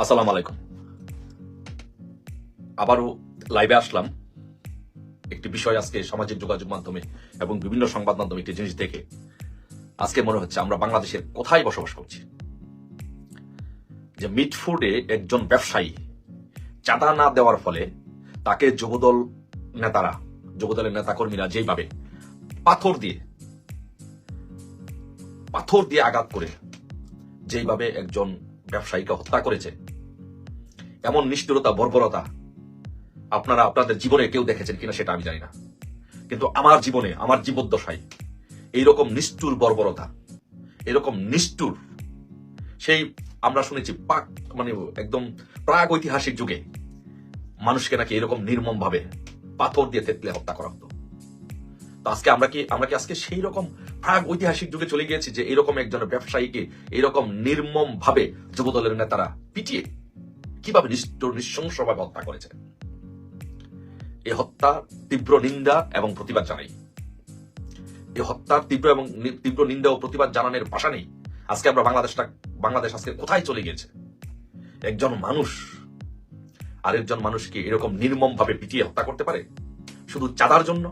আসসালামু আলাইকুম। আবারও লাইভে আসলাম একটি বিষয়। আজকে সামাজিক যোগাযোগ মাধ্যমে এবং বিভিন্ন সংবাদ মাধ্যমে একটি জিনিস দেখে আজকে মনে হচ্ছে আমরা বাংলাদেশের কোথায় বসবাস করছি। যে মিটফুডে একজন ব্যবসায়ী চাঁদা না দেওয়ার ফলে তাকে যুবদলের নেতাকর্মীরা যেইভাবে পাথর দিয়ে আঘাত করে যেইভাবে একজন ব্যবসায়ীকে হত্যা করেছে, এমন নিষ্ঠুরতা, বর্বরতা আপনারা আপনাদের জীবনে কেউ দেখেছেন কিনা সেটা আমি জানি না, কিন্তু আমার জীবনে, আমার জীবদ্দশায় এইরকম নিষ্ঠুর বর্বরতা, এরকম নিষ্ঠুর সেই আমরা শুনেছি একদম প্রাগ ঐতিহাসিক যুগে মানুষকে নাকি এরকম নির্মম ভাবে পাথর দিয়ে থেতলে হত্যা করা হতো। তো আজকে আমরা কি আজকে সেই রকম প্রাগ ঐতিহাসিক যুগে চলে গিয়েছি যে এরকম একজন ব্যবসায়ীকে এরকম নির্মম ভাবে যুবদলের নেতারা পিটিয়ে কিভাবে নৃশংসভাবে হত্যা করেছে। এই হত্যা তীব্র নিন্দা এবং প্রতিবাদ জানাই। এই হত্যার তীব্র নিন্দা ও প্রতিবাদ জানানোর ভাষা নেই। আজকে আমরা বাংলাদেশ আজকে কোথায় চলে গেছে? একজন মানুষ আরেকজন মানুষকে এরকম নির্মম ভাবে পিটিয়ে হত্যা করতে পারে শুধু চাঁদার জন্য?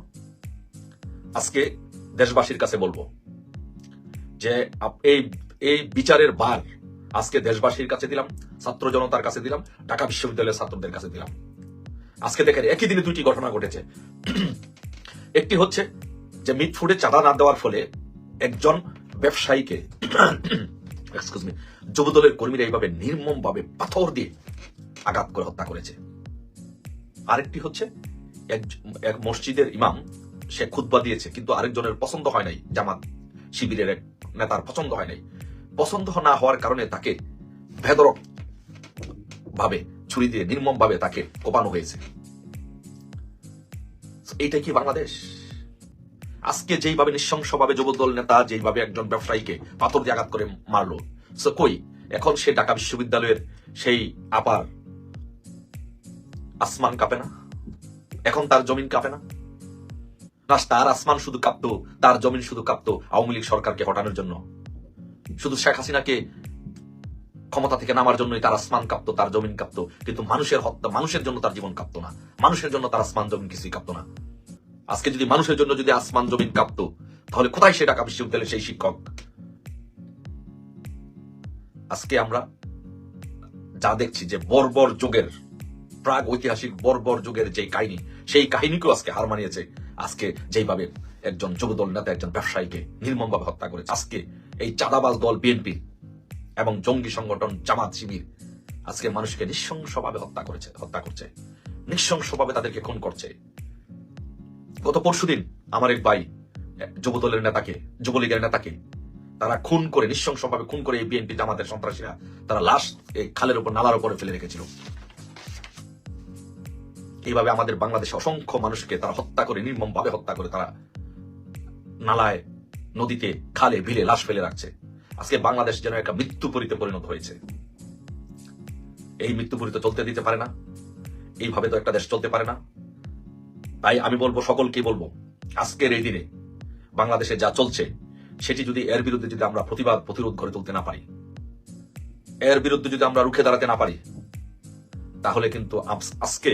আজকে দেশবাসীর কাছে বলবো যে এই বিচারের ভার আজকে দেশবাসীর কাছে দিলাম, ছাত্র জনতার কাছে দিলাম, ঢাকা বিশ্ববিদ্যালয়ের ছাত্রদের কাছে দিলাম। আজকে দেখেন একই দিনে দুইটি ঘটনা ঘটেছে। একটি হচ্ছে যে মিটফুডে চাঁদা না দেওয়ার ফলে একজন ব্যবসায়ীকে যুবদলের কর্মীরা এইভাবে নির্মম ভাবে পাথর দিয়ে আঘাত করে হত্যা করেছে। আরেকটি হচ্ছে এক মসজিদের ইমাম, সে খুতবা দিয়েছে, কিন্তু আরেকজনের পছন্দ হয় নাই, জামাত শিবিরের এক নেতার পছন্দ হয় নাই। পছন্দ না হওয়ার কারণে তাকে বেধড়ক ভাবে ছুরি দিয়ে নির্মম ভাবে তাকে কোপানো হয়েছে। এইটাই কি বাংলাদেশ? আজকে যেইভাবে নৃশংসভাবে যুবদল নেতা যেইভাবে একজন ব্যবসায়ীকে পাথর দিয়ে আঘাত করে মারলো, কই এখন সে ঢাকা বিশ্ববিদ্যালয়ের সেই আপার আসমান কাঁপে না? এখন তার জমিন কাঁপে না? তার আসমান শুধু কাঁপতো, তার জমিন শুধু কাঁপতো আওয়ামী লীগ সরকারকে হটানোর জন্য, শুধু শেখ হাসিনাকে ক্ষমতা থেকে নামার জন্যই তার আসমান কাঁপতো, তার জমিন কাঁপতো, কিন্তু মানুষের হত্যা, মানুষের জন্য তার জীবন কাঁপতো না, মানুষের জন্য তার আসমান জমিন কিছুই কাঁপতো না। আজকে যদি মানুষের জন্য যদি আসমান জমিন কাঁপতো, তাহলে কোথায় সে ঢাকা বিশ্ববিদ্যালয়ের সেই শিক্ষক? আজকে আমরা যা দেখছি যে বর্বর যুগের, প্রাগ ঐতিহাসিক বর্বর যুগের যে কাহিনী, সেই কাহিনীকেও আজকে হার মানিয়েছে। আজকে যেইভাবে একজন যুবদল নেতা একজন ব্যবসায়ীকে নির্মমভাবে হত্যা করেছে, আজকে এই চাঁদাবাজ দল বিএনপি এবং জঙ্গি সংগঠন জামাত শিবির আজকে মানুষকে নৃশংসভাবে হত্যা করছে, নৃশংসভাবে তাদেরকে খুন করছে। গত পরশুদিন আমার এক ভাই যুবদলের নেতাকে, যুবলীগের নেতাকে তারা খুন করে, নৃশংসভাবে খুন করে এই বিএনপি জামাতের সন্ত্রাসীরা তারা লাশ এই খালের উপর, নালার উপরে ফেলে রেখেছিল। এইভাবে আমাদের বাংলাদেশে অসংখ্য মানুষকে তারা হত্যা করে, নির্মম ভাবে হত্যা করে তারা নালায়, নদীতে, খালে, বিলে লাশ ফেলে রাখছে। আজকে বাংলাদেশ যেন একটা মৃত্যুপুরীতে পরিণত হয়েছে। এই মৃত্যুপুরী তো চলতে দিতে পারে না, এইভাবে তো একটা দেশ চলতে পারে না। তাই আমি বলবো, সকলকে বলবো, আজকের এই দিনে বাংলাদেশে যা চলছে সেটি যদি এর বিরুদ্ধে যদি আমরা প্রতিরোধ করে তুলতে না পারি, এর বিরুদ্ধে যদি আমরা রুখে দাঁড়াতে না পারি, তাহলে কিন্তু আজকে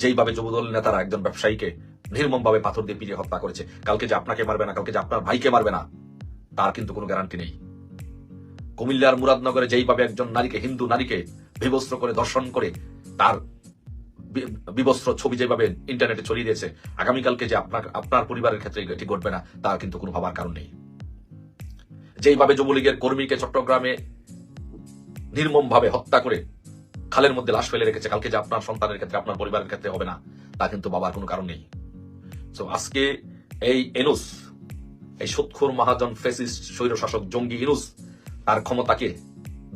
যেইভাবে যুবদল নেতারা একজন ব্যবসায়ীকে নির্মম ভাবে পাথর দিয়ে পিটিয়ে হত্যা করেছে, কালকে যে আপনাকে মারবে না, কালকে যে আপনার ভাইকে মারবে না, তার কিন্তু কোনো গ্যারান্টি নেই। কুমিল্লার মুরাদনগরে যেইভাবে একজন নারীকে, হিন্দু নারীকে বিবস্ত্র করে ধর্ষণ করে তার বিবস্ত্র ছবি যেভাবে ইন্টারনেটে ছড়িয়ে দিয়েছে, আগামীকালকে যে আপনার পরিবারের ক্ষেত্রে এটি ঘটবে না, তার কিন্তু কোনো ভাবার কারণ নেই। যেইভাবে যুবলীগের কর্মীকে চট্টগ্রামে নির্মম ভাবে হত্যা করে খালের মধ্যে লাশ ফেলে রেখেছে, কালকে যে আপনার সন্তানের ক্ষেত্রে, আপনার পরিবারের ক্ষেত্রে হবে না, তা কিন্তু বাবার কোনো কারণ নেই। তো আজকে এই এনুস, এই সুৎখোর মহাজন ফ্যাসিস্ট স্বৈরশাসক জঙ্গি ইনুস তার ক্ষমতাকে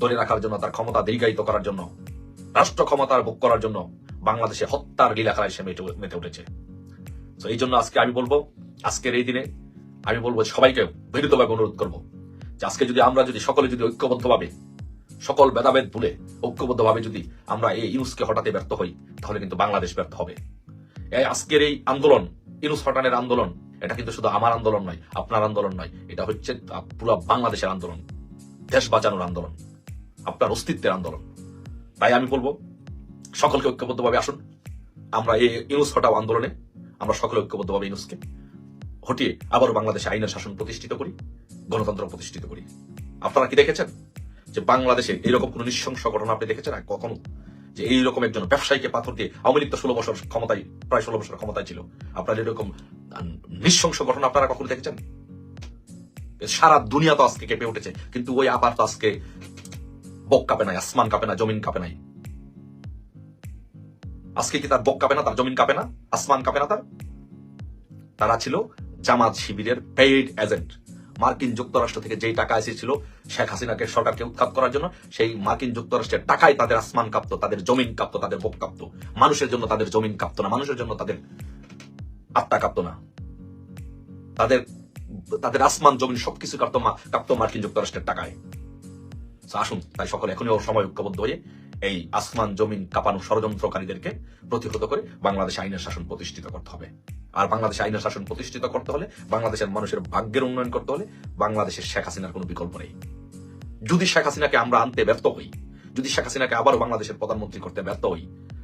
ধরে রাখার জন্য, তার ক্ষমতা দীর্ঘায়িত করার জন্য, রাষ্ট্র ক্ষমতার ভোগ করার জন্য বাংলাদেশে হত্যার লীলাখেলায় সে মেতে উঠেছে। তো এই জন্য আজকে আমি বলবো, আজকের এই দিনে আমি বলবো সবাইকে বিনীতভাবে অনুরোধ করবো যে আজকে যদি আমরা সকলে যদি ঐক্যবদ্ধভাবে, সকল ভেদাভেদ ভুলে ঐক্যবদ্ধভাবে যদি আমরা এই ইনুসকে হটাতে ব্যর্থ হই, তাহলে কিন্তু বাংলাদেশ ব্যর্থ হবে। আজকের এই আন্দোলন, ইনুস হটানোর আন্দোলন, এটা কিন্তু শুধু আমার আন্দোলন নয়, আপনার আন্দোলন নয়, এটা হচ্ছে পুরো বাংলাদেশের আন্দোলন, দেশ বাঁচানোর আন্দোলন, আপনার অস্তিত্বের আন্দোলন। তাই আমি বলবো সকলকে ঐক্যবদ্ধভাবে আসুন, আমরা এই ইউনুস হটাও আন্দোলনে আমরা সকলে ঐক্যবদ্ধভাবে ইউনুসকে হটিয়ে আবারও বাংলাদেশে আইনের শাসন প্রতিষ্ঠিত করি, গণতন্ত্র প্রতিষ্ঠিত করি। আপনারা কি দেখেছেন যে বাংলাদেশে এইরকম কোন নৃশংস ঘটনা আপনি দেখেছেন আর কখনো? যে এইরকম একজন ব্যবসায়ীকে পাথর দিয়ে, আওয়ামী লীগ তো 16 বছর ক্ষমতায়, প্রায় 16 বছর ক্ষমতায় ছিল, আপনারা এরকম নৃশংস ঘটনা আপনারা কখনো দেখেছেন? সারা দুনিয়া তো আজকে কেঁপে উঠেছে, কিন্তু ওই আপার তো আজকে বক কাঁপে নাই, আসমান কাঁপে না, জমিন কাঁপে নাই। আজকে কি তার বক কাঁপে না, তার জমিন কাঁপে না, আসমান কাঁপে না তার? তারা ছিল জামাত শিবিরের পেইড এজেন্ট। মার্কিন যুক্তরাষ্ট্র থেকে যেই টাকা এসেছিল শেখ হাসিনাকে সরকারকে উৎখাত করার জন্য, সেই মার্কিন যুক্তরাষ্ট্রের টাকায় তাদের আসমান কাঁপতো, তাদের জমিন কাঁপতো, তাদের বুক কাঁপতো। মানুষের জন্য তাদের জমিন কাঁপতো না, মানুষের জন্য তাদের আত্মা কাঁপতো না, তাদের তাদের আসমান জমিন সবকিছু কাঁপতো মার্কিন যুক্তরাষ্ট্রের টাকায়। আসুন তাই সকলে এখনই সময় ঐক্যবদ্ধ হয়ে এই আসমান জমিন কাঁপানো ষড়যন্ত্রকারীদেরকে প্রতিহত করে বাংলাদেশে আইনের শাসন প্রতিষ্ঠিত করতে হবে। আর বাংলাদেশে আইনের শাসন প্রতিষ্ঠিত করতে হলে, বাংলাদেশের মানুষের ভাগ্যের উন্নয়ন করতে হলে বাংলাদেশের শেখ হাসিনার কোনো বিকল্প নেই। যদি শেখ হাসিনাকে আমরা আনতে ব্যর্থ হই, যদি শেখ হাসিনাকে আবারও বাংলাদেশের প্রধানমন্ত্রী করতে ব্যর্থ হই,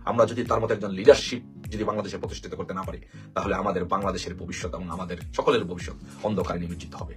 আমরা যদি তার মতো একজন লিডারশিপ যদি বাংলাদেশে প্রতিষ্ঠিত করতে না পারি, তাহলে আমাদের বাংলাদেশের ভবিষ্যৎ এবং আমাদের সকলের ভবিষ্যৎ অন্ধকারে নিমজ্জিত হবে।